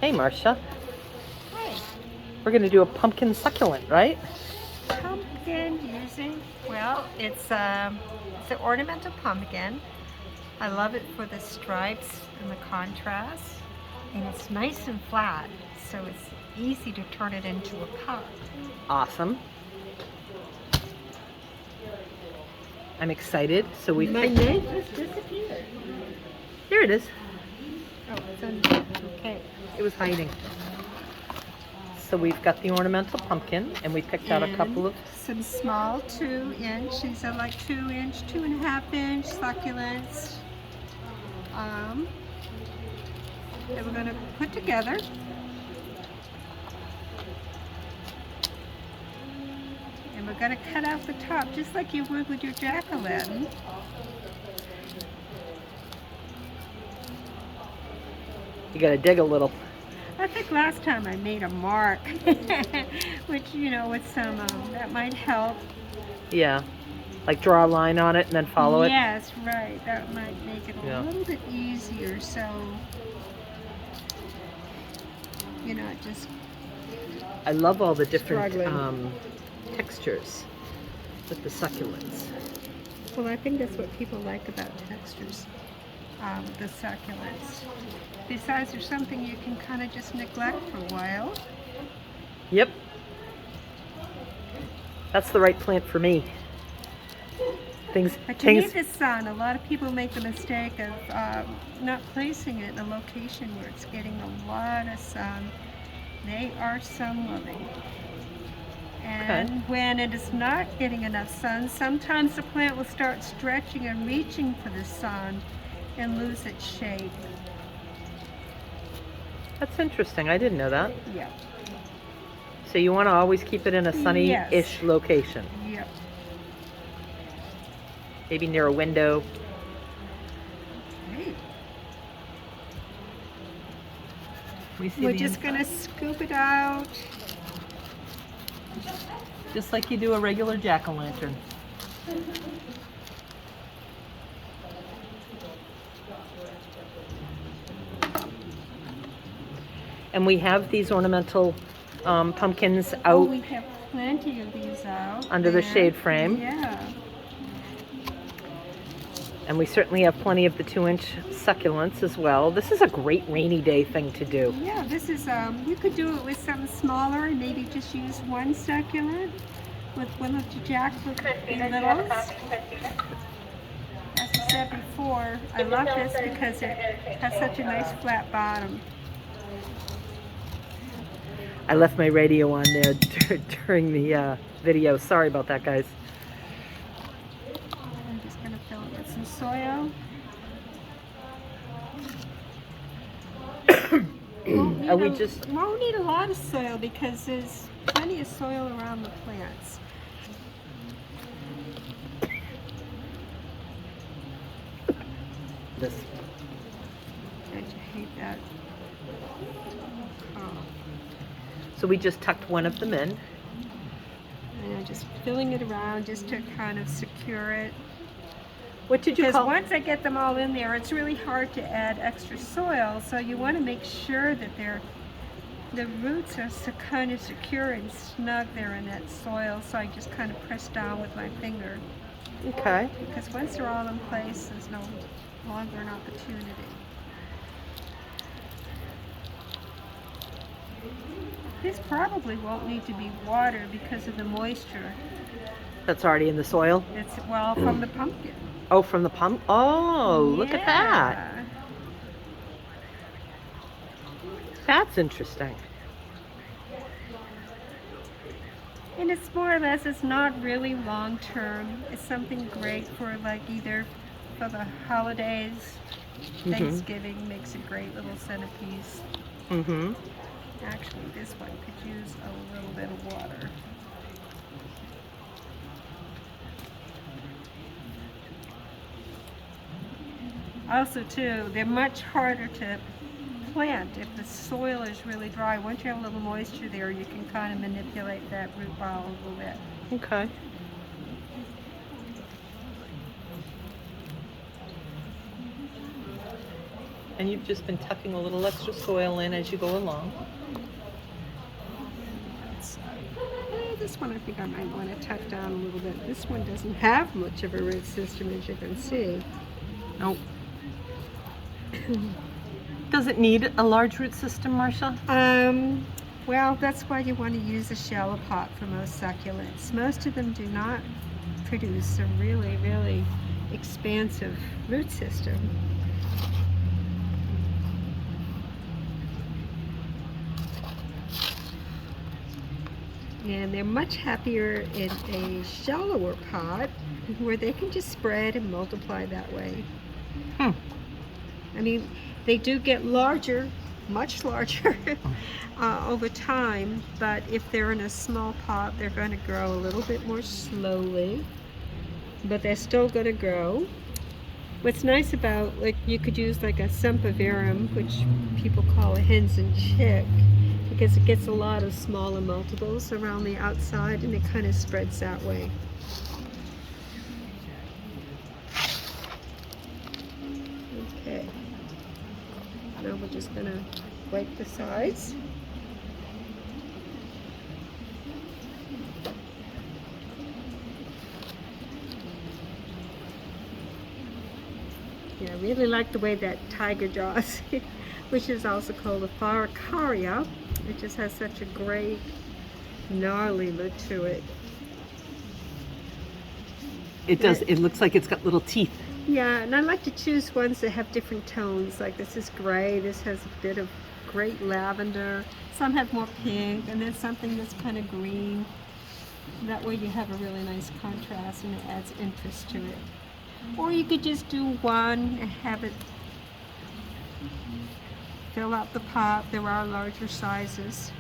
Hey, Marsha. Hi. We're going to do a pumpkin succulent, right? Pumpkin well, it's an ornamental pumpkin. I love it for the stripes and the contrast. And it's nice and flat, so it's easy to turn it into a pot. Awesome. I'm excited. So we My knife has disappeared. Here it is. Oh, it's under. Okay. It was hiding. So we've got the ornamental pumpkin, and we picked out a couple of some small 2-inch. These are like 2-inch, 2.5-inch succulents. That we're going to put together. And we're going to cut out the top just like you would with your jack-o'-lantern. You got to dig a little. I think last time I made a mark, which, you know, with some, that might help. Yeah, like draw a line on it and then follow it. Yes, right. That might make it a little bit easier, so you're not just I love all the different textures with the succulents. Well, I think that's what people like about textures, the succulents. Besides, there's something you can kind of just neglect for a while. Yep. That's the right plant for me. But you need the sun. A lot of people make the mistake of not placing it in a location where it's getting a lot of sun. They are sun loving. And when it is not getting enough sun, sometimes the plant will start stretching and reaching for the sun and lose its shape. That's interesting. I didn't know that. Yeah. So you want to always keep it in a sunny-ish location. Yep. Maybe near a window. Great. We're just going to scoop it out. Just like you do a regular jack-o'-lantern. And we have these ornamental pumpkins out. Oh, we have plenty of these out. Under the shade frame. Yeah. And we certainly have plenty of the 2-inch succulents as well. This is a great rainy day thing to do. Yeah, this is, you could do it with something smaller and maybe just use one succulent with one of the littles. As I said before, I love this because it has such a nice flat bottom. I left my radio on there during the video. Sorry about that, guys. I'm just going to fill it with some soil. Won't need a lot of soil because there's plenty of soil around the plants. This. Don't you hate that? Oh. So we just tucked one of them in. And I'm just filling it around just to kind of secure it. What did you call? Because once I get them all in there, it's really hard to add extra soil. So you want to make sure that the roots are kind of secure and snug there in that soil. So I just kind of press down with my finger. Okay. Because once they're all in place, there's no longer an opportunity. This probably won't need to be watered because of the moisture. That's already in the soil? It's, well, from the pumpkin. Oh, from the pump? Oh, look at that. That's interesting. And it's more or less, it's not really long term. It's something great for like either for the holidays. Thanksgiving makes a great little centerpiece. Actually, this one could use a little bit of water. Also, too, they're much harder to plant if the soil is really dry. Once you have a little moisture there, you can kind of manipulate that root ball a little bit. Okay. And you've just been tucking a little extra soil in as you go along. This one I think I might want to tuck down a little bit. This one doesn't have much of a root system, as you can see. Nope. Does it need a large root system, Marsha? Well, that's why you want to use a shallow pot for most succulents. Most of them do not produce a really, really expansive root system. And they're much happier in a shallower pot where they can just spread and multiply that way. I mean, they do get larger, much larger over time, but if they're in a small pot, they're going to grow a little bit more slowly, but they're still going to grow. What's nice about, like, you could use like a sempervierum, which people call a hens and chick, because it gets a lot of smaller multiples around the outside and it kind of spreads that way. Okay, now we're just going to wipe the sides. Yeah, I really like the way that tiger draws, which is also called a Faracaria. It just has such a great gnarly look to it. It does. It looks like it's got little teeth. Yeah, and I like to choose ones that have different tones. Like this is gray, this has a bit of great lavender. Some have more pink, and then something that's kind of green. That way you have a really nice contrast and it adds interest to it. Or you could just do one and have it fill out the pot. There are larger sizes.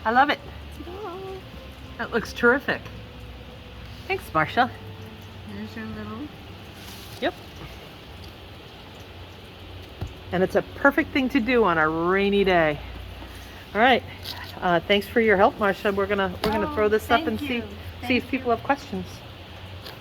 I love it. Oh, That looks terrific. Thanks, Marsha. there's your little. Yep. And it's a perfect thing to do on a rainy day. All right. Thanks for your help, Marsha. We're gonna throw this up and see if people have questions.